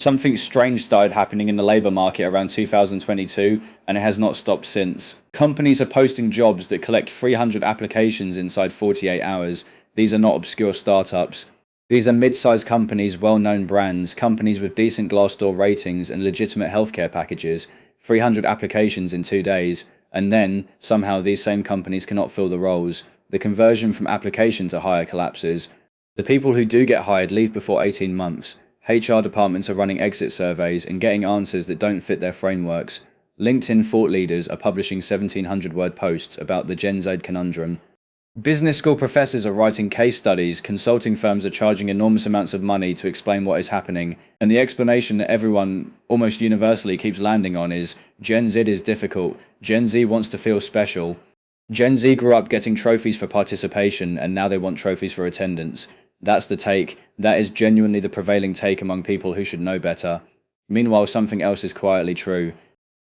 Something strange started happening in the labour market around 2022, and it has not stopped since. Companies are posting jobs that collect 300 applications inside 48 hours. These are not obscure startups. These are mid-sized companies, well-known brands, companies with decent Glassdoor ratings and legitimate healthcare packages. 300 applications in 2 days, and then, somehow, these same companies cannot fill the roles. The conversion from application to hire collapses. The people who do get hired leave before 18 months. HR departments are running exit surveys and getting answers that don't fit their frameworks. LinkedIn thought leaders are publishing 1,700-word posts about the Gen Z Conundrum. Business school professors are writing case studies, consulting firms are charging enormous amounts of money to explain what is happening, and the explanation that everyone almost universally keeps landing on is, Gen Z is difficult, Gen Z wants to feel special. Gen Z grew up getting trophies for participation, and now they want trophies for attendance. That's the take. That is genuinely the prevailing take among people who should know better. Meanwhile, something else is quietly true.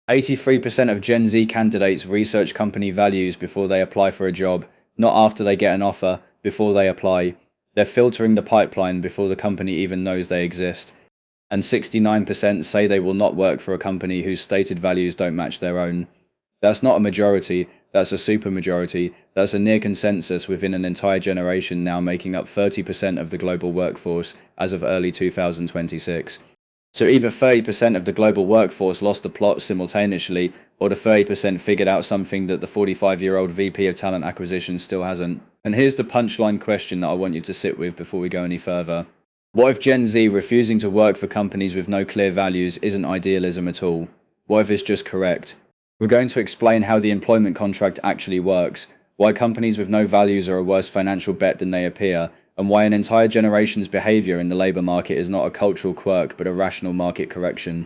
83% of Gen Z candidates research company values before they apply for a job, not after they get an offer, before they apply. They're filtering the pipeline before the company even knows they exist. And 69% say they will not work for a company whose stated values don't match their own. That's not a majority, that's a supermajority, that's a near consensus within an entire generation now making up 30% of the global workforce as of early 2026. So either 30% of the global workforce lost the plot simultaneously, or the 30% figured out something that the 45-year-old VP of Talent Acquisition still hasn't. And here's the punchline question that I want you to sit with before we go any further. What if Gen Z refusing to work for companies with no clear values isn't idealism at all? What if it's just correct? We're going to explain how the employment contract actually works, why companies with no values are a worse financial bet than they appear, and why an entire generation's behaviour in the labour market is not a cultural quirk but a rational market correction.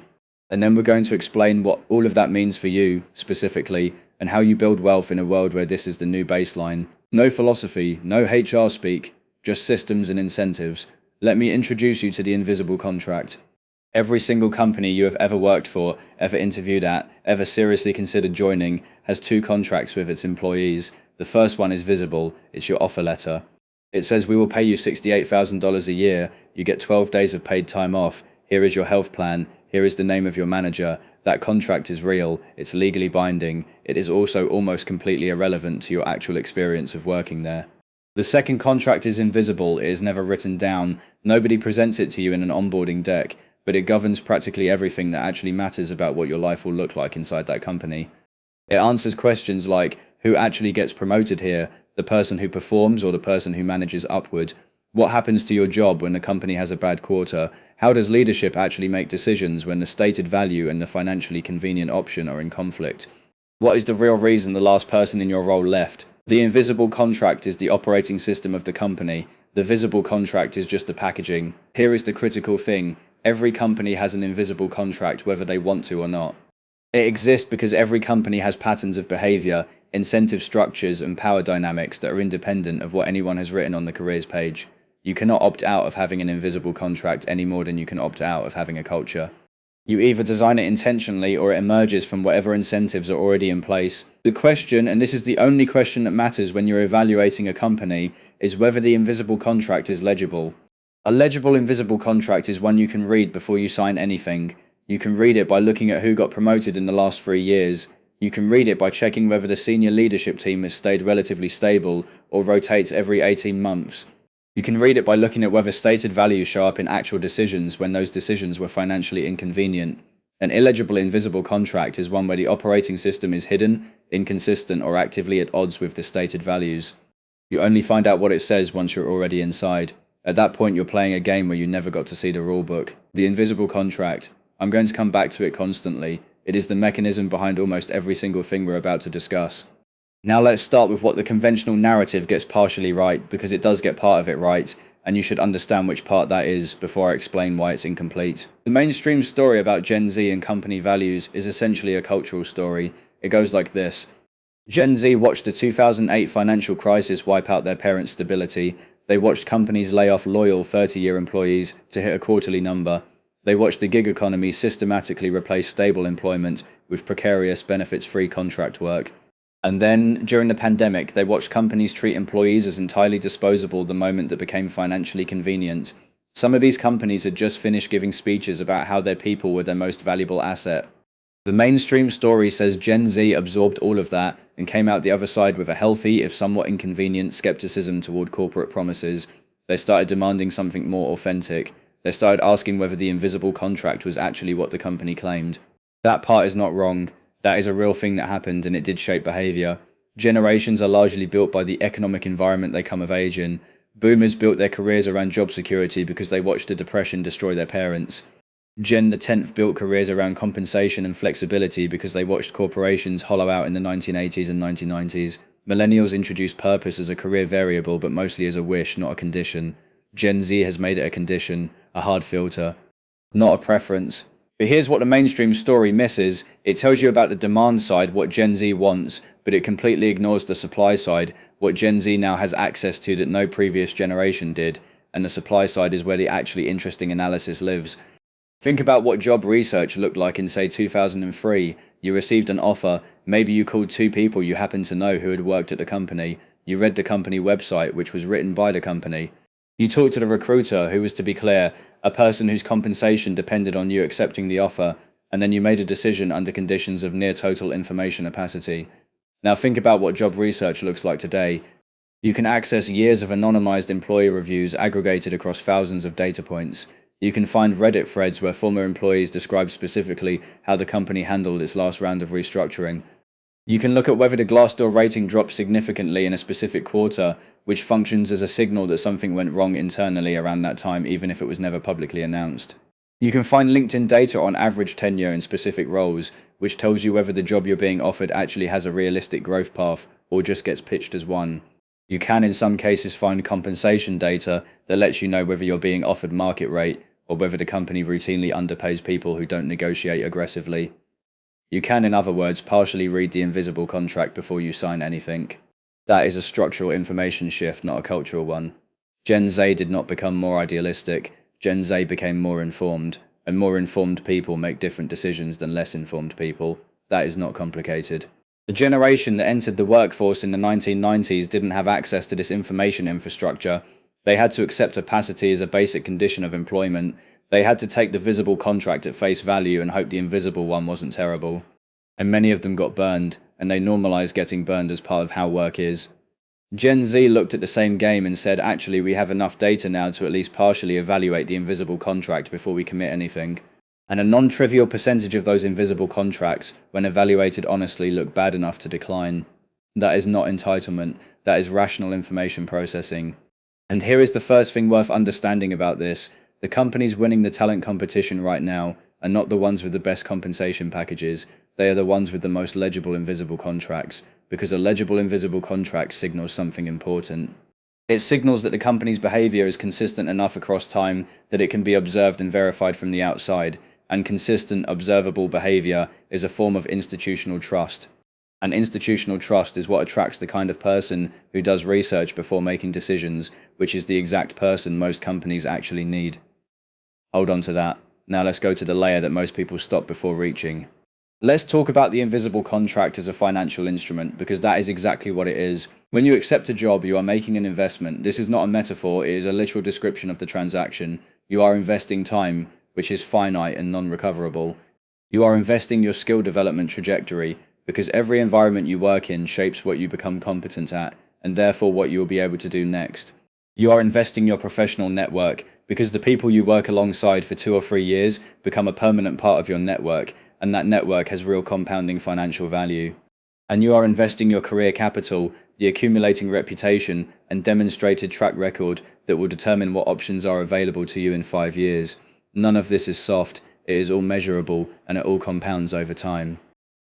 And then we're going to explain what all of that means for you, specifically, and how you build wealth in a world where this is the new baseline. No philosophy, no HR speak, just systems and incentives. Let me introduce you to the invisible contract. Every single company you have ever worked for, ever interviewed at, ever seriously considered joining, has two contracts with its employees. The first one is visible, it's your offer letter. It says we will pay you $68,000 a year, you get 12 days of paid time off, here is your health plan, here is the name of your manager. That contract is real, it's legally binding, it is also almost completely irrelevant to your actual experience of working there. The second contract is invisible, it is never written down, nobody presents it to you in an onboarding deck, but it governs practically everything that actually matters about what your life will look like inside that company. It answers questions like, who actually gets promoted here, the person who performs or the person who manages upward? What happens to your job when the company has a bad quarter? How does leadership actually make decisions when the stated value and the financially convenient option are in conflict? What is the real reason the last person in your role left? The invisible contract is the operating system of the company. The visible contract is just the packaging. Here is the critical thing. Every company has an invisible contract whether they want to or not. It exists because every company has patterns of behavior, incentive structures and power dynamics that are independent of what anyone has written on the careers page. You cannot opt out of having an invisible contract any more than you can opt out of having a culture. You either design it intentionally or it emerges from whatever incentives are already in place. The question, and this is the only question that matters when you're evaluating a company, is whether the invisible contract is legible. A legible invisible contract is one you can read before you sign anything. You can read it by looking at who got promoted in the last 3 years. You can read it by checking whether the senior leadership team has stayed relatively stable or rotates every 18 months. You can read it by looking at whether stated values show up in actual decisions when those decisions were financially inconvenient. An illegible invisible contract is one where the operating system is hidden, inconsistent, or actively at odds with the stated values. You only find out what it says once you're already inside. At that point, you're playing a game where you never got to see the rulebook. The invisible contract. I'm going to come back to it constantly. It is the mechanism behind almost every single thing we're about to discuss. Now let's start with what the conventional narrative gets partially right, because it does get part of it right, and you should understand which part that is before I explain why it's incomplete. The mainstream story about Gen Z and company values is essentially a cultural story. It goes like this. Gen Z watched the 2008 financial crisis wipe out their parents' stability. They watched companies lay off loyal 30-year employees to hit a quarterly number. They watched the gig economy systematically replace stable employment with precarious benefits-free contract work. And then, during the pandemic, they watched companies treat employees as entirely disposable the moment that became financially convenient. Some of these companies had just finished giving speeches about how their people were their most valuable asset. The mainstream story says Gen Z absorbed all of that and came out the other side with a healthy, if somewhat inconvenient, skepticism toward corporate promises. They started demanding something more authentic. They started asking whether the invisible contract was actually what the company claimed. That part is not wrong. That is a real thing that happened, and it did shape behavior. Generations are largely built by the economic environment they come of age in. Boomers built their careers around job security because they watched the Depression destroy their parents. Gen the 10th built careers around compensation and flexibility because they watched corporations hollow out in the 1980s and 1990s. Millennials introduced purpose as a career variable, but mostly as a wish, not a condition. Gen Z has made it a condition, a hard filter, not a preference. But here's what the mainstream story misses. It tells you about the demand side, what Gen Z wants, but it completely ignores the supply side, what Gen Z now has access to that no previous generation did. And the supply side is where the actually interesting analysis lives. Think about what job research looked like in, say, 2003. You received an offer, maybe you called two people you happened to know who had worked at the company. You read the company website, which was written by the company. You talked to the recruiter, who was, to be clear, a person whose compensation depended on you accepting the offer, and then you made a decision under conditions of near total information opacity. Now think about what job research looks like today. You can access years of anonymized employee reviews aggregated across thousands of data points. You can find Reddit threads where former employees describe specifically how the company handled its last round of restructuring. You can look at whether the Glassdoor rating dropped significantly in a specific quarter, which functions as a signal that something went wrong internally around that time, even if it was never publicly announced. You can find LinkedIn data on average tenure in specific roles, which tells you whether the job you're being offered actually has a realistic growth path, or just gets pitched as one. You can in some cases find compensation data that lets you know whether you're being offered market rate, or whether the company routinely underpays people who don't negotiate aggressively. You can, in other words, partially read the invisible contract before you sign anything. That is a structural information shift, not a cultural one. Gen Z did not become more idealistic. Gen Z became more informed, and more informed people make different decisions than less informed people. That is not complicated. The generation that entered the workforce in the 1990s didn't have access to this information infrastructure. They had to accept opacity as a basic condition of employment. They had to take the visible contract at face value and hope the invisible one wasn't terrible. And many of them got burned, and they normalized getting burned as part of how work is. Gen Z looked at the same game and said, actually, we have enough data now to at least partially evaluate the invisible contract before we commit anything. And a non-trivial percentage of those invisible contracts, when evaluated honestly, look bad enough to decline. That is not entitlement, that is rational information processing. And here is the first thing worth understanding about this. The companies winning the talent competition right now are not the ones with the best compensation packages. They are the ones with the most legible invisible contracts, because a legible invisible contract signals something important. It signals that the company's behavior is consistent enough across time that it can be observed and verified from the outside, and consistent, observable behavior is a form of institutional trust. And institutional trust is what attracts the kind of person who does research before making decisions, which is the exact person most companies actually need. Hold on to that. Now let's go to the layer that most people stop before reaching. Let's talk about the invisible contract as a financial instrument, because that is exactly what it is. When you accept a job, you are making an investment. This is not a metaphor, it is a literal description of the transaction. You are investing time, which is finite and non-recoverable. You are investing your skill development trajectory, because every environment you work in shapes what you become competent at, and therefore what you will be able to do next. You are investing your professional network, because the people you work alongside for 2 or 3 years become a permanent part of your network, and that network has real compounding financial value. And you are investing your career capital, the accumulating reputation and demonstrated track record that will determine what options are available to you in 5 years. None of this is soft, it is all measurable, and it all compounds over time.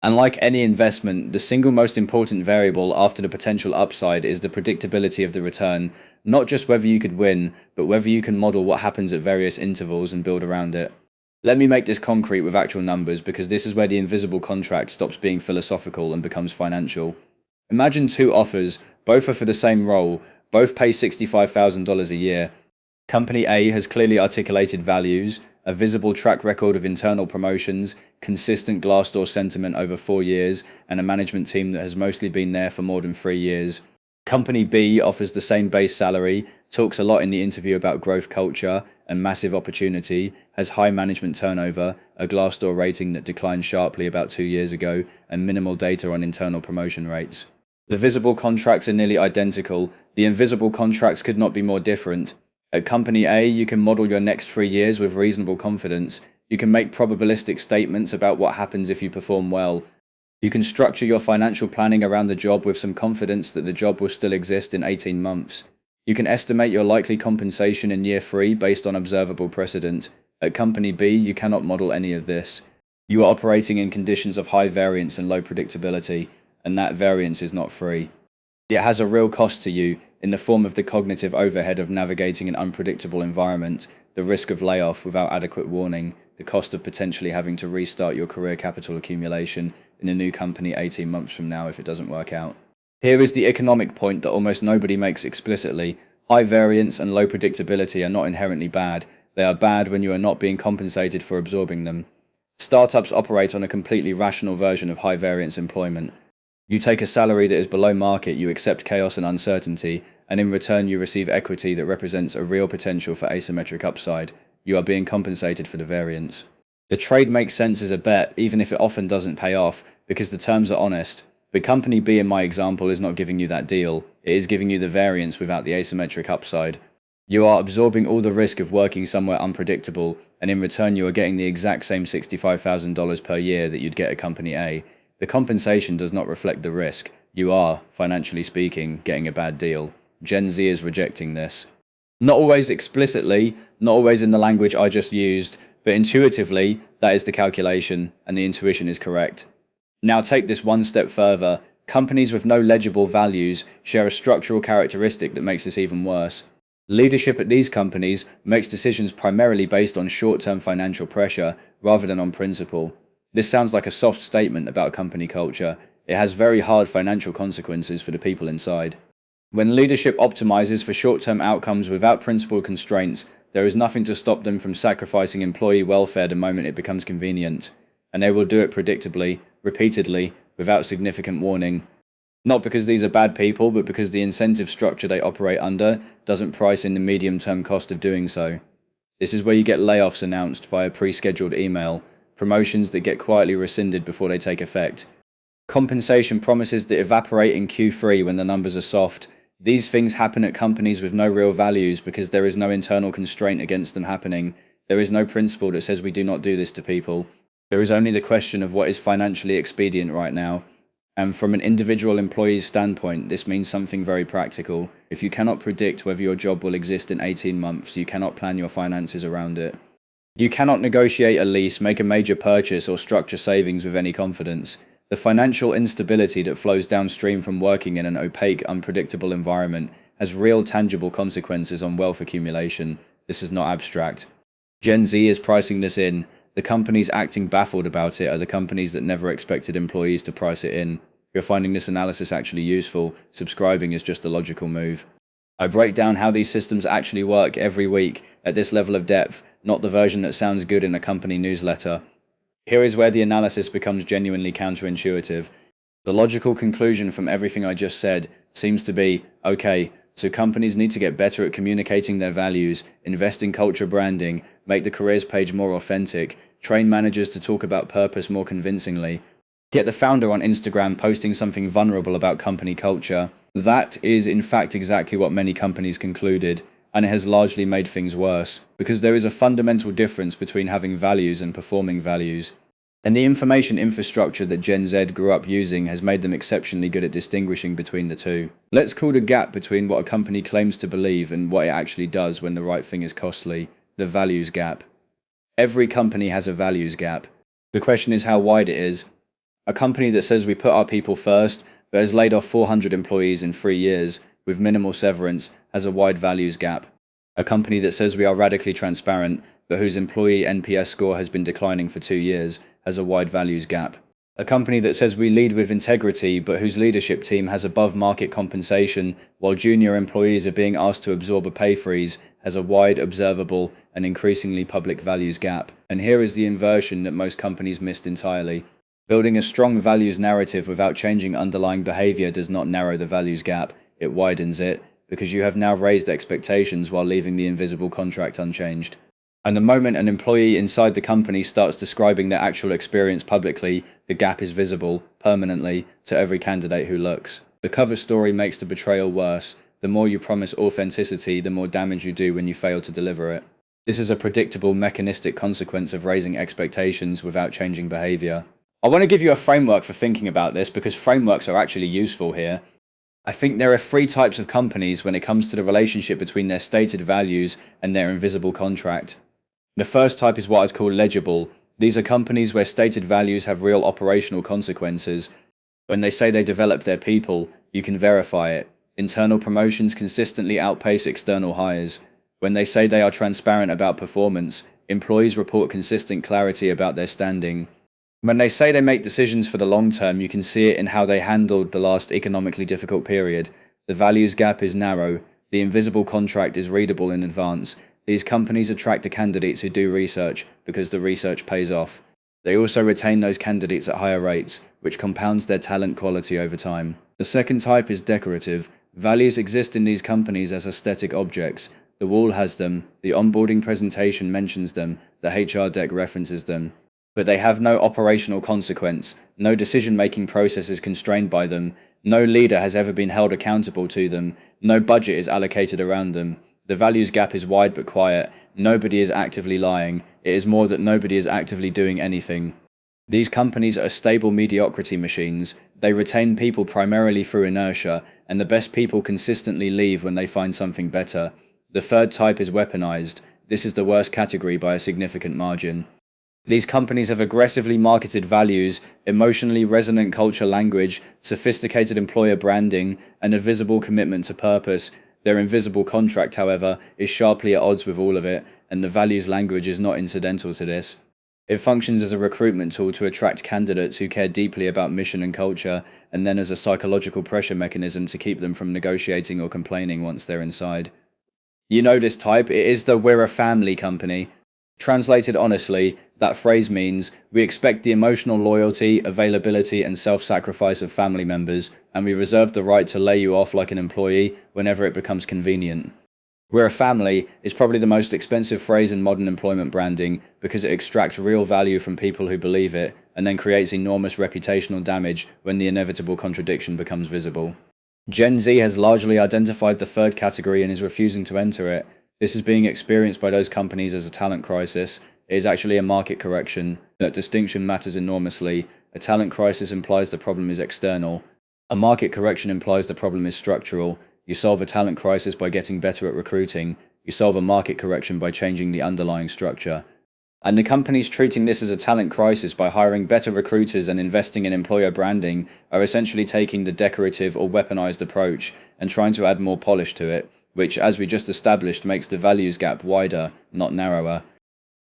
And like any investment, the single most important variable after the potential upside is the predictability of the return, not just whether you could win, but whether you can model what happens at various intervals and build around it. Let me make this concrete with actual numbers, because this is where the invisible contract stops being philosophical and becomes financial. Imagine 2 offers, both are for the same role, both pay $65,000 a year. Company A has clearly articulated values, a visible track record of internal promotions, consistent Glassdoor sentiment over 4 years, and a management team that has mostly been there for more than 3 years. Company B offers the same base salary, talks a lot in the interview about growth culture and massive opportunity, has high management turnover, a Glassdoor rating that declined sharply about 2 years ago, and minimal data on internal promotion rates. The visible contracts are nearly identical. The invisible contracts could not be more different. At Company A, you can model your next 3 years with reasonable confidence. You can make probabilistic statements about what happens if you perform well. You can structure your financial planning around the job with some confidence that the job will still exist in 18 months. You can estimate your likely compensation in year 3 based on observable precedent. At Company B, you cannot model any of this. You are operating in conditions of high variance and low predictability, and that variance is not free. It has a real cost to you in the form of the cognitive overhead of navigating an unpredictable environment, the risk of layoff without adequate warning, the cost of potentially having to restart your career capital accumulation in a new company 18 months from now if it doesn't work out. Here is the economic point that almost nobody makes explicitly. High variance and low predictability are not inherently bad. They are bad when you are not being compensated for absorbing them. Startups operate on a completely rational version of high variance employment. You take a salary that is below market, you accept chaos and uncertainty, and in return you receive equity that represents a real potential for asymmetric upside. You are being compensated for the variance. The trade makes sense as a bet, even if it often doesn't pay off, because the terms are honest. But Company B in my example is not giving you that deal. It is giving you the variance without the asymmetric upside. You are absorbing all the risk of working somewhere unpredictable, and in return you are getting the exact same $65,000 per year that you'd get at Company A. The compensation does not reflect the risk. You are, financially speaking, getting a bad deal. Gen Z is rejecting this. Not always explicitly, not always in the language I just used, but intuitively, that is the calculation, and the intuition is correct. Now take this one step further. Companies with no legible values share a structural characteristic that makes this even worse. Leadership at these companies makes decisions primarily based on short-term financial pressure rather than on principle. This sounds like a soft statement about company culture. It has very hard financial consequences for the people inside. When leadership optimizes for short-term outcomes without principled constraints, there is nothing to stop them from sacrificing employee welfare the moment it becomes convenient. And they will do it predictably, repeatedly, without significant warning. Not because these are bad people, but because the incentive structure they operate under doesn't price in the medium-term cost of doing so. This is where you get layoffs announced via pre-scheduled email, promotions that get quietly rescinded before they take effect, compensation promises that evaporate in Q3 when the numbers are soft. These things happen at companies with no real values because there is no internal constraint against them happening. There is no principle that says we do not do this to people. There is only the question of what is financially expedient right now. And from an individual employee's standpoint, this means something very practical. If you cannot predict whether your job will exist in 18 months, you cannot plan your finances around it. You cannot negotiate a lease, make a major purchase, or structure savings with any confidence. The financial instability that flows downstream from working in an opaque, unpredictable environment has real tangible consequences on wealth accumulation. This is not abstract. Gen Z is pricing this in. The companies acting baffled about it are the companies that never expected employees to price it in. If you're finding this analysis actually useful, subscribing is just a logical move. I break down how these systems actually work every week at this level of depth, not the version that sounds good in a company newsletter. Here is where the analysis becomes genuinely counterintuitive. The logical conclusion from everything I just said seems to be, okay, so companies need to get better at communicating their values, invest in culture branding, make the careers page more authentic, train managers to talk about purpose more convincingly, get the founder on Instagram posting something vulnerable about company culture. That is in fact exactly what many companies concluded, and it has largely made things worse, because there is a fundamental difference between having values and performing values. And the information infrastructure that Gen Z grew up using has made them exceptionally good at distinguishing between the two. Let's call the gap between what a company claims to believe and what it actually does when the right thing is costly the values gap. Every company has a values gap. The question is how wide it is. A company that says we put our people first, but has laid off 400 employees in 3 years with minimal severance, has a wide values gap. A company that says we are radically transparent, but whose employee NPS score has been declining for 2 years, has a wide values gap. A company that says we lead with integrity, but whose leadership team has above market compensation, while junior employees are being asked to absorb a pay freeze, has a wide, observable, and increasingly public values gap. And here is the inversion that most companies missed entirely. Building a strong values narrative without changing underlying behavior does not narrow the values gap. it widens it, because you have now raised expectations while leaving the invisible contract unchanged. And the moment an employee inside the company starts describing their actual experience publicly, the gap is visible, permanently, to every candidate who looks. The cover story makes the betrayal worse. The more you promise authenticity, the more damage you do when you fail to deliver it. This is a predictable mechanistic consequence of raising expectations without changing behavior. I want to give you a framework for thinking about this because frameworks are actually useful here. I think there are three types of companies when it comes to the relationship between their stated values and their invisible contract. The first type is what I'd call legible. These are companies where stated values have real operational consequences. When they say they develop their people, you can verify it. Internal promotions consistently outpace external hires. When they say they are transparent about performance, employees report consistent clarity about their standing. When they say they make decisions for the long term, you can see it in how they handled the last economically difficult period. The values gap is narrow. The invisible contract is readable in advance. These companies attract the candidates who do research because the research pays off. They also retain those candidates at higher rates, which compounds their talent quality over time. The second type is decorative. Values exist in these companies as aesthetic objects. The wall has them, the onboarding presentation mentions them, the HR deck references them. But they have no operational consequence, no decision-making process is constrained by them, no leader has ever been held accountable to them, no budget is allocated around them. The values gap is wide but quiet. Nobody is actively lying. It is more that nobody is actively doing anything. These companies are stable mediocrity machines. They retain people primarily through inertia, and the best people consistently leave when they find something better. The third type is weaponized. This is the worst category by a significant margin. These companies have aggressively marketed values, emotionally resonant culture language, sophisticated employer branding, and a visible commitment to purpose. Their invisible contract, however, is sharply at odds with all of it, and the values language is not incidental to this. It functions as a recruitment tool to attract candidates who care deeply about mission and culture, and then as a psychological pressure mechanism to keep them from negotiating or complaining once they're inside. You know this type, it is the "we're a family" company. Translated honestly, that phrase means, we expect the emotional loyalty, availability, and self-sacrifice of family members, and we reserve the right to lay you off like an employee whenever it becomes convenient. "We're a family" is probably the most expensive phrase in modern employment branding because it extracts real value from people who believe it, and then creates enormous reputational damage when the inevitable contradiction becomes visible. Gen Z has largely identified the third category and is refusing to enter it. This is being experienced by those companies as a talent crisis. It is actually a market correction. That distinction matters enormously. A talent crisis implies the problem is external. A market correction implies the problem is structural. You solve a talent crisis by getting better at recruiting. You solve a market correction by changing the underlying structure. And the companies treating this as a talent crisis by hiring better recruiters and investing in employer branding are essentially taking the decorative or weaponized approach and trying to add more polish to it, which, as we just established, makes the values gap wider, not narrower.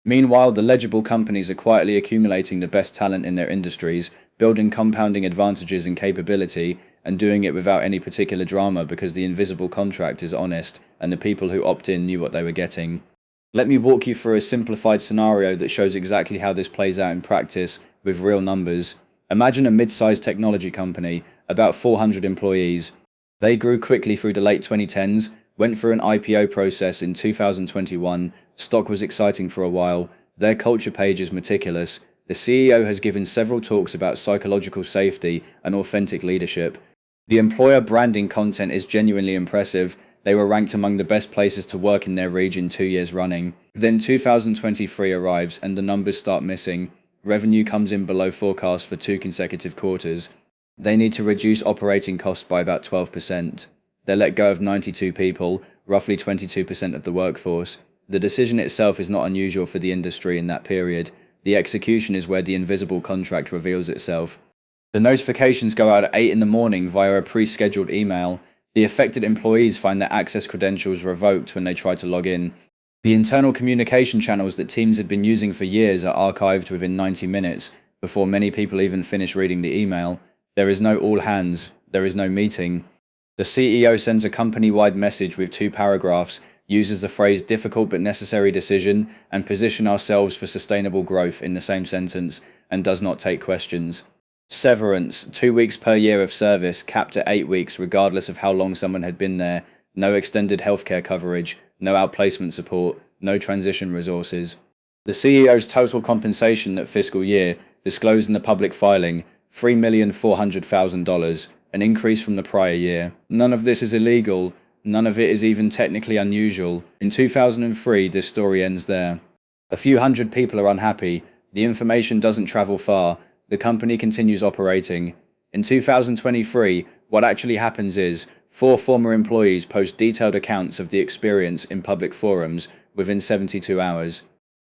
Meanwhile, the legible companies are quietly accumulating the best talent in their industries, building compounding advantages and capability, and doing it without any particular drama because the invisible contract is honest and the people who opt in knew what they were getting. Let me walk you through a simplified scenario that shows exactly how this plays out in practice with real numbers. Imagine a mid-sized technology company, about 400 employees. They grew quickly through the late 2010s, went through an IPO process in 2021, stock was exciting for a while, their culture page is meticulous, the CEO has given several talks about psychological safety and authentic leadership. The employer branding content is genuinely impressive. They were ranked among the best places to work in their region 2 years running. Then 2023 arrives and the numbers start missing. Revenue comes in below forecast for 2 consecutive quarters. They need to reduce operating costs by about 12%. They let go of 92 people, roughly 22% of the workforce. The decision itself is not unusual for the industry in that period. The execution is where the invisible contract reveals itself. The notifications go out at 8 in the morning via a pre-scheduled email. The affected employees find their access credentials revoked when they try to log in. The internal communication channels that teams had been using for years are archived within 90 minutes, before many people even finish reading the email. There is no all hands, there is no meeting. The CEO sends a company-wide message with 2 paragraphs, uses the phrase "difficult but necessary decision" and "position ourselves for sustainable growth" in the same sentence, and does not take questions. Severance, 2 weeks per year of service, capped at 8 weeks regardless of how long someone had been there. No extended healthcare coverage, no outplacement support, no transition resources. The CEO's total compensation that fiscal year, disclosed in the public filing, $3,400,000, an increase from the prior year. None of this is illegal, none of it is even technically unusual. In 2003, this story ends there. A few hundred people are unhappy, the information doesn't travel far, the company continues operating. In 2023, what actually happens is, 4 former employees post detailed accounts of the experience in public forums within 72 hours.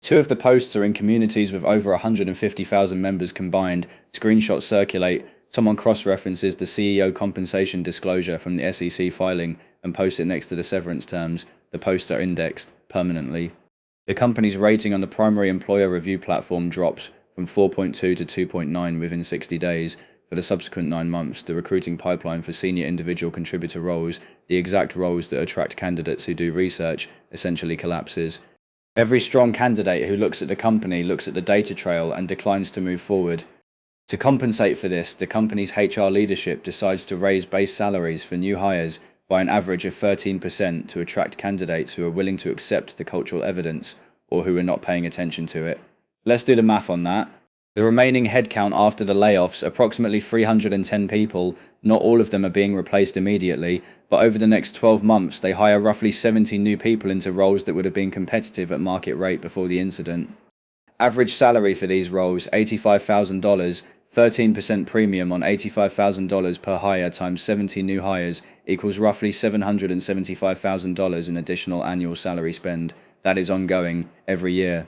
2 of the posts are in communities with over 150,000 members combined. Screenshots circulate. Someone cross-references the CEO compensation disclosure from the SEC filing and posts it next to the severance terms. The posts are indexed permanently. The company's rating on the primary employer review platform drops from 4.2 to 2.9 within 60 days. For the subsequent 9 months, the recruiting pipeline for senior individual contributor roles, the exact roles that attract candidates who do research, essentially collapses. Every strong candidate who looks at the company looks at the data trail and declines to move forward. To compensate for this, the company's HR leadership decides to raise base salaries for new hires by an average of 13% to attract candidates who are willing to accept the cultural evidence or who are not paying attention to it. Let's do the math on that. The remaining headcount after the layoffs, approximately 310 people, not all of them are being replaced immediately, but over the next 12 months they hire roughly 70 new people into roles that would have been competitive at market rate before the incident. Average salary for these roles, $85,000, 13% premium on $85,000 per hire times 70 new hires equals roughly $775,000 in additional annual salary spend. That is ongoing, every year.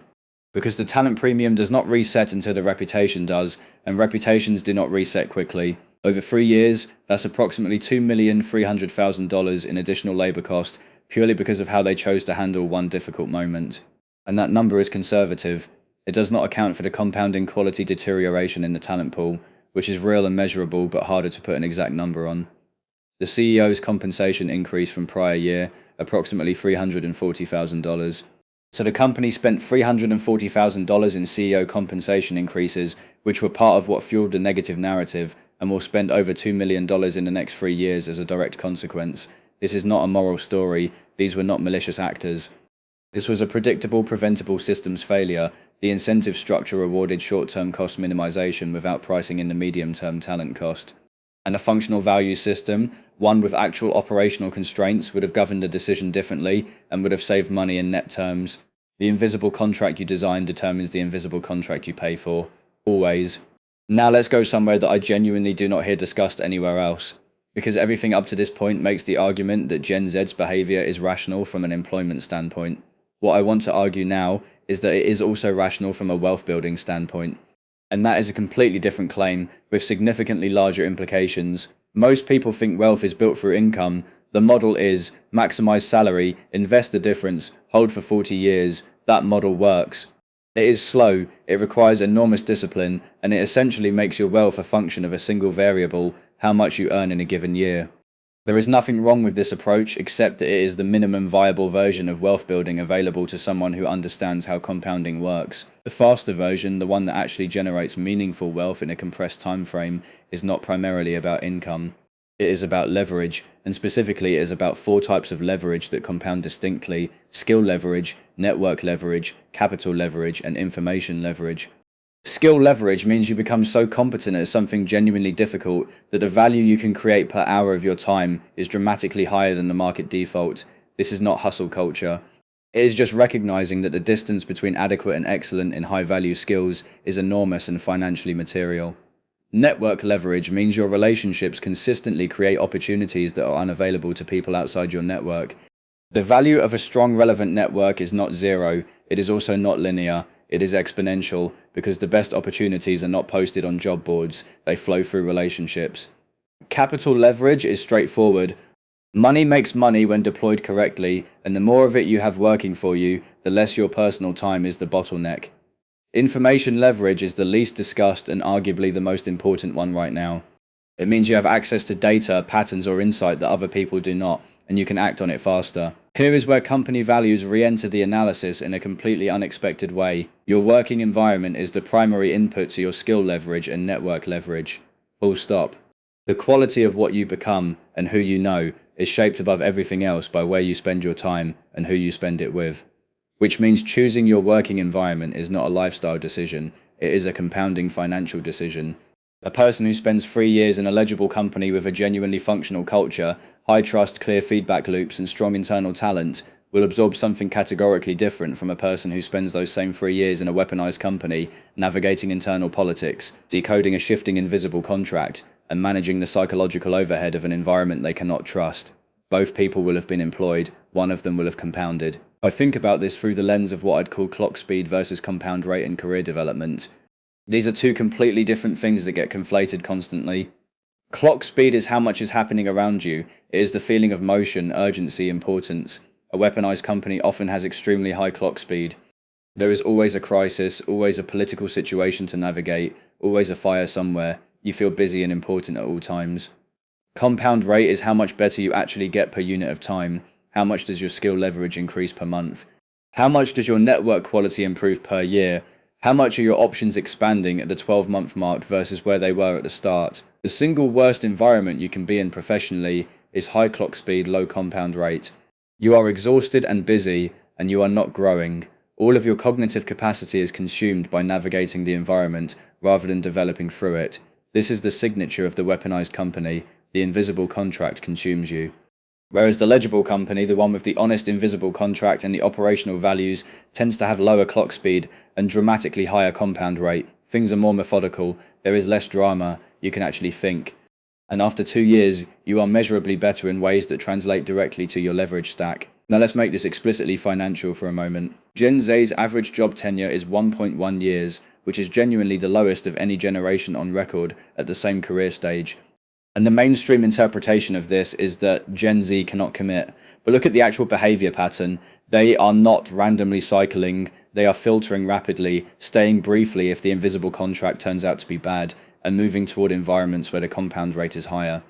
Because the talent premium does not reset until the reputation does, and reputations do not reset quickly. Over 3 years, that's approximately $2,300,000 in additional labour cost, purely because of how they chose to handle one difficult moment. And that number is conservative. It does not account for the compounding quality deterioration in the talent pool, which is real and measurable but harder to put an exact number on. The CEO's compensation increase from prior year, approximately $340,000. So the company spent $340,000 in CEO compensation increases, which were part of what fueled the negative narrative, and will spend over $2 million in the next 3 years as a direct consequence. This is not a moral story. These were not malicious actors. This was a predictable, preventable systems failure. The incentive structure rewarded short-term cost minimization without pricing in the medium-term talent cost. And a functional value system, one with actual operational constraints, would have governed the decision differently and would have saved money in net terms. The invisible contract you design determines the invisible contract you pay for. Always. Now let's go somewhere that I genuinely do not hear discussed anywhere else. Because everything up to this point makes the argument that Gen Z's behavior is rational from an employment standpoint. What I want to argue now is that it is also rational from a wealth building standpoint. And that is a completely different claim, with significantly larger implications. Most people think wealth is built through income. The model is maximize salary, invest the difference, hold for 40 years. That model works. It is slow, it requires enormous discipline, and it essentially makes your wealth a function of a single variable, how much you earn in a given year. There is nothing wrong with this approach except that it is the minimum viable version of wealth building available to someone who understands how compounding works. The faster version, the one that actually generates meaningful wealth in a compressed time frame, is not primarily about income. It is about leverage, and specifically it is about 4 types of leverage that compound distinctly: skill leverage, network leverage, capital leverage, and information leverage. Skill leverage means you become so competent at something genuinely difficult that the value you can create per hour of your time is dramatically higher than the market default. This is not hustle culture. It is just recognizing that the distance between adequate and excellent in high-value skills is enormous and financially material. Network leverage means your relationships consistently create opportunities that are unavailable to people outside your network. The value of a strong, relevant network is not zero. It is also not linear. It is exponential, because the best opportunities are not posted on job boards, they flow through relationships. Capital leverage is straightforward. Money makes money when deployed correctly, and the more of it you have working for you, the less your personal time is the bottleneck. Information leverage is the least discussed and arguably the most important one right now. It means you have access to data, patterns, or insight that other people do not, and you can act on it faster. Here is where company values re-enter the analysis in a completely unexpected way. Your working environment is the primary input to your skill leverage and network leverage. Full stop. The quality of what you become and who you know is shaped above everything else by where you spend your time and who you spend it with. Which means choosing your working environment is not a lifestyle decision, it is a compounding financial decision. A person who spends 3 years in a legible company with a genuinely functional culture, high trust, clear feedback loops, and strong internal talent will absorb something categorically different from a person who spends those same 3 years in a weaponized company, navigating internal politics, decoding a shifting invisible contract, and managing the psychological overhead of an environment they cannot trust. Both people will have been employed, one of them will have compounded. I think about this through the lens of what I'd call clock speed versus compound rate in career development. These are two completely different things that get conflated constantly. Clock speed is how much is happening around you. It is the feeling of motion, urgency, importance. A weaponized company often has extremely high clock speed. There is always a crisis, always a political situation to navigate, always a fire somewhere. You feel busy and important at all times. Compound rate is how much better you actually get per unit of time. How much does your skill leverage increase per month? How much does your network quality improve per year? How much are your options expanding at the 12-month mark versus where they were at the start? The single worst environment you can be in professionally is high clock speed, low compound rate. You are exhausted and busy, and you are not growing. All of your cognitive capacity is consumed by navigating the environment rather than developing through it. This is the signature of the weaponized company. The invisible contract consumes you. Whereas the legible company, the one with the honest invisible contract and the operational values, tends to have lower clock speed and dramatically higher compound rate. Things are more methodical, there is less drama, you can actually think. And after 2 years, you are measurably better in ways that translate directly to your leverage stack. Now let's make this explicitly financial for a moment. Gen Z's average job tenure is 1.1 years, which is genuinely the lowest of any generation on record at the same career stage. And the mainstream interpretation of this is that Gen Z cannot commit. But look at the actual behavior pattern. They are not randomly cycling, they are filtering rapidly, staying briefly if the invisible contract turns out to be bad, and moving toward environments where the compound rate is higher.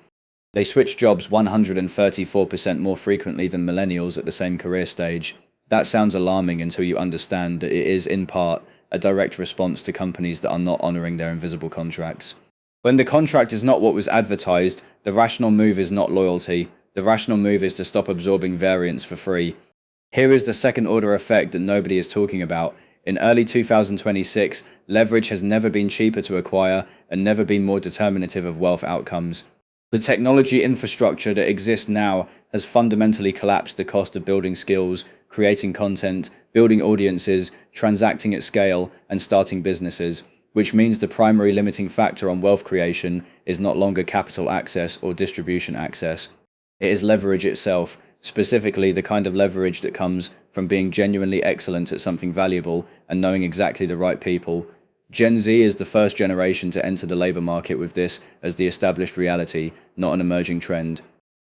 They switch jobs 134% more frequently than millennials at the same career stage. That sounds alarming until you understand that it is, in part, a direct response to companies that are not honoring their invisible contracts. When the contract is not what was advertised, the rational move is not loyalty. The rational move is to stop absorbing variance for free. Here is the second order effect that nobody is talking about. In early 2026, leverage has never been cheaper to acquire and never been more determinative of wealth outcomes. The technology infrastructure that exists now has fundamentally collapsed the cost of building skills, creating content, building audiences, transacting at scale, and starting businesses. Which means the primary limiting factor on wealth creation is no longer capital access or distribution access. It is leverage itself, specifically the kind of leverage that comes from being genuinely excellent at something valuable and knowing exactly the right people. Gen Z is the first generation to enter the labor market with this as the established reality, not an emerging trend.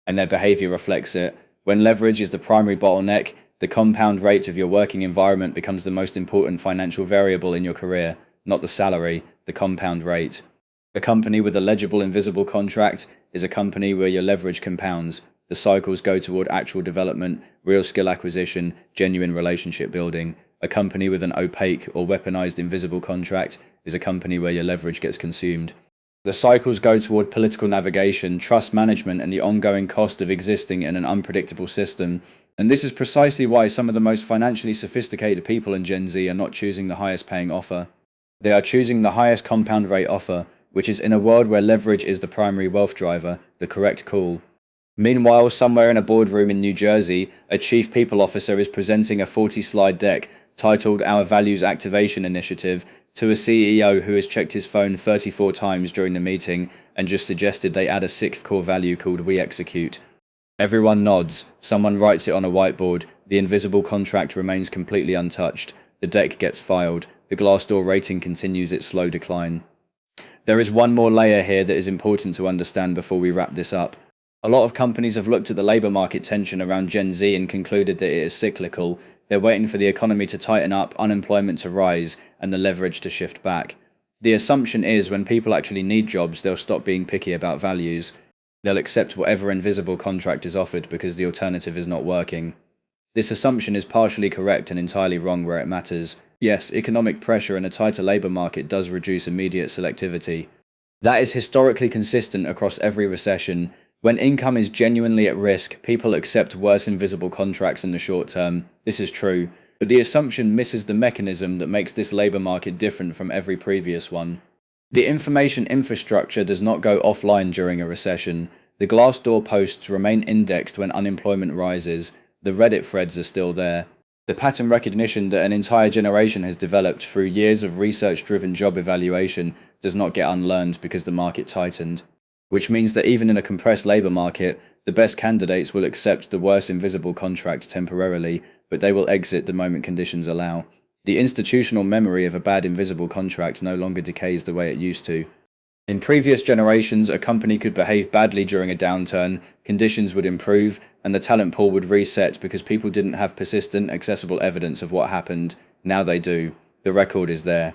And their behavior reflects it. When leverage is the primary bottleneck, the compound rate of your working environment becomes the most important financial variable in your career. Not the salary, the compound rate. A company with a legible invisible contract is a company where your leverage compounds. The cycles go toward actual development, real skill acquisition, genuine relationship building. A company with an opaque or weaponized invisible contract is a company where your leverage gets consumed. The cycles go toward political navigation, trust management, and the ongoing cost of existing in an unpredictable system. And this is precisely why some of the most financially sophisticated people in Gen Z are not choosing the highest paying offer. They are choosing the highest compound rate offer, which is, in a world where leverage is the primary wealth driver, the correct call. Meanwhile, somewhere in a boardroom in New Jersey, a chief people officer is presenting a 40-slide deck titled Our Values Activation Initiative to a CEO who has checked his phone 34 times during the meeting and just suggested they add a sixth core value called We Execute. Everyone nods, someone writes it on a whiteboard, the invisible contract remains completely untouched, the deck gets filed, the Glassdoor rating continues its slow decline. There is one more layer here that is important to understand before we wrap this up. A lot of companies have looked at the labour market tension around Gen Z and concluded that it is cyclical. They're waiting for the economy to tighten up, unemployment to rise, and the leverage to shift back. The assumption is when people actually need jobs, they'll stop being picky about values. They'll accept whatever invisible contract is offered because the alternative is not working. This assumption is partially correct and entirely wrong where it matters. Yes, economic pressure and a tighter labour market does reduce immediate selectivity. That is historically consistent across every recession. When income is genuinely at risk, people accept worse invisible contracts in the short term. This is true, but the assumption misses the mechanism that makes this labour market different from every previous one. The information infrastructure does not go offline during a recession. The Glassdoor posts remain indexed when unemployment rises. The Reddit threads are still there. The pattern recognition that an entire generation has developed through years of research-driven job evaluation does not get unlearned because the market tightened. Which means that even in a compressed labour market, the best candidates will accept the worst invisible contract temporarily, but they will exit the moment conditions allow. The institutional memory of a bad invisible contract no longer decays the way it used to. In previous generations, a company could behave badly during a downturn, conditions would improve, and the talent pool would reset because people didn't have persistent, accessible evidence of what happened. Now they do. The record is there.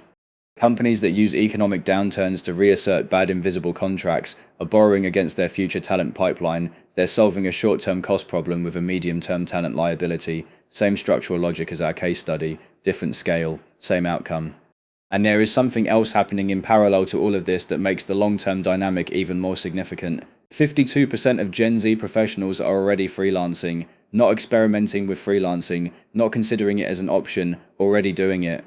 Companies that use economic downturns to reassert bad invisible contracts are borrowing against their future talent pipeline. They're solving a short-term cost problem with a medium-term talent liability. Same structural logic as our case study, different scale, same outcome. And there is something else happening in parallel to all of this that makes the long-term dynamic even more significant. 52% of Gen Z professionals are already freelancing, not experimenting with freelancing, not considering it as an option, already doing it.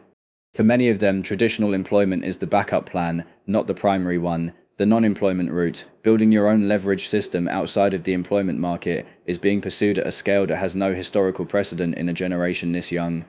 For many of them, traditional employment is the backup plan, not the primary one. The non-employment route, building your own leverage system outside of the employment market, is being pursued at a scale that has no historical precedent in a generation this young.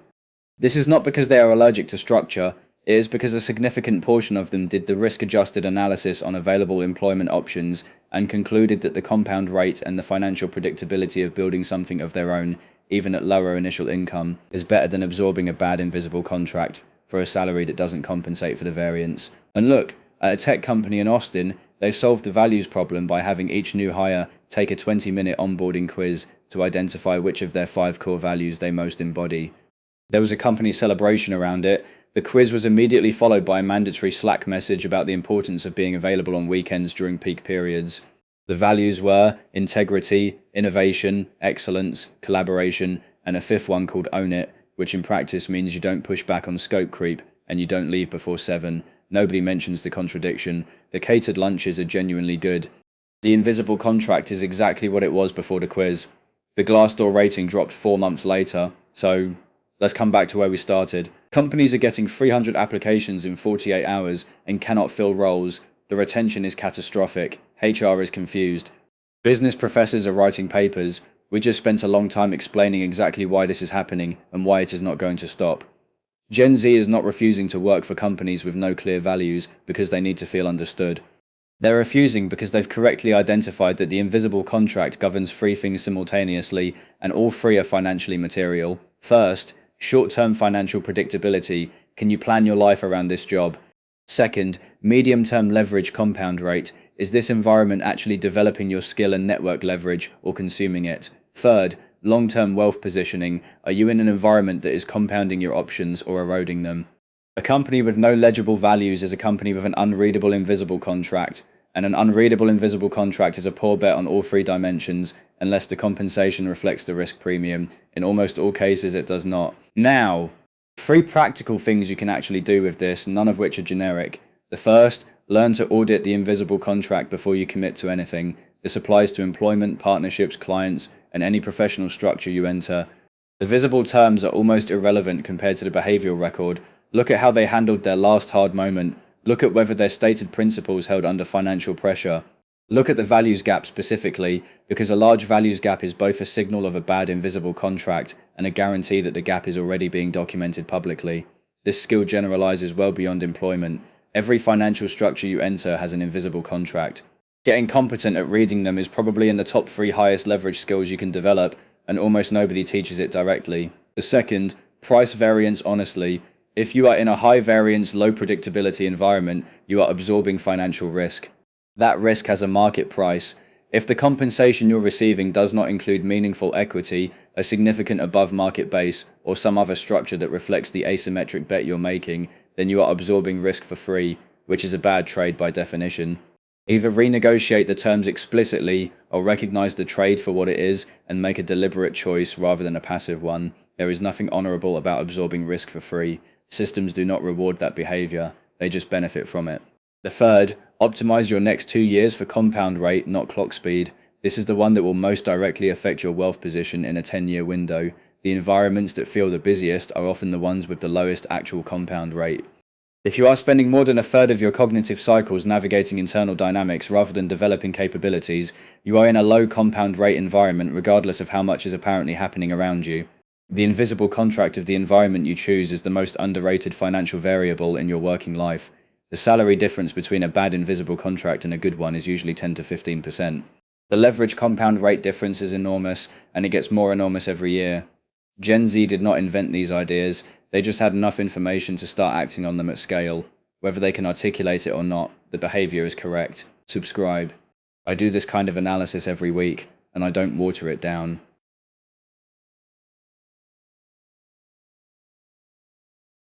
This is not because they are allergic to structure. It is because a significant portion of them did the risk-adjusted analysis on available employment options and concluded that the compound rate and the financial predictability of building something of their own, even at lower initial income, is better than absorbing a bad invisible contract for a salary that doesn't compensate for the variance. And look, at a tech company in Austin, they solved the values problem by having each new hire take a 20-minute onboarding quiz to identify which of their 5 core values they most embody. There was a company celebration around it. The quiz was immediately followed by a mandatory Slack message about the importance of being available on weekends during peak periods. The values were integrity, innovation, excellence, collaboration, and a fifth one called Own It, which in practice means you don't push back on scope creep and you don't leave before 7. Nobody mentions the contradiction. The catered lunches are genuinely good. The invisible contract is exactly what it was before the quiz. The Glassdoor rating dropped 4 months later, so let's come back to where we started. Companies are getting 300 applications in 48 hours and cannot fill roles. The retention is catastrophic. HR is confused. Business professors are writing papers. We just spent a long time explaining exactly why this is happening and why it is not going to stop. Gen Z is not refusing to work for companies with no clear values because they need to feel understood. They're refusing because they've correctly identified that the invisible contract governs 3 things simultaneously, and all 3 are financially material. First, short-term financial predictability. Can you plan your life around this job? Second, medium-term leverage compound rate. Is this environment actually developing your skill and network leverage or consuming it? Third, long-term wealth positioning. Are you in an environment that is compounding your options or eroding them? A company with no legible values is a company with an unreadable invisible contract, and an unreadable invisible contract is a poor bet on all 3 dimensions unless the compensation reflects the risk premium. In almost all cases, it does not. Now, 3 practical things you can actually do with this, none of which are generic. The first, learn to audit the invisible contract before you commit to anything. This applies to employment, partnerships, clients, and any professional structure you enter. The visible terms are almost irrelevant compared to the behavioral record. Look at how they handled their last hard moment. Look at whether their stated principles held under financial pressure. Look at the values gap specifically, because a large values gap is both a signal of a bad invisible contract and a guarantee that the gap is already being documented publicly. This skill generalizes well beyond employment. Every financial structure you enter has an invisible contract. Getting competent at reading them is probably in the top 3 highest leverage skills you can develop, and almost nobody teaches it directly. The second, price variance honestly. If you are in a high variance, low predictability environment, you are absorbing financial risk. That risk has a market price. If the compensation you're receiving does not include meaningful equity, a significant above market base, or some other structure that reflects the asymmetric bet you're making, then you are absorbing risk for free, which is a bad trade by definition. Either renegotiate the terms explicitly or recognize the trade for what it is and make a deliberate choice rather than a passive one. There is nothing honorable about absorbing risk for free. Systems do not reward that behavior, they just benefit from it. The third, optimize your next 2 years for compound rate, not clock speed. This is the one that will most directly affect your wealth position in a 10-year window. The environments that feel the busiest are often the ones with the lowest actual compound rate. If you are spending more than a third of your cognitive cycles navigating internal dynamics rather than developing capabilities, you are in a low compound rate environment regardless of how much is apparently happening around you. The invisible contract of the environment you choose is the most underrated financial variable in your working life. The salary difference between a bad invisible contract and a good one is usually 10 to 15%. The leverage compound rate difference is enormous, and it gets more enormous every year. Gen Z did not invent these ideas, they just had enough information to start acting on them at scale. Whether they can articulate it or not, the behavior is correct. Subscribe. I do this kind of analysis every week, and I don't water it down.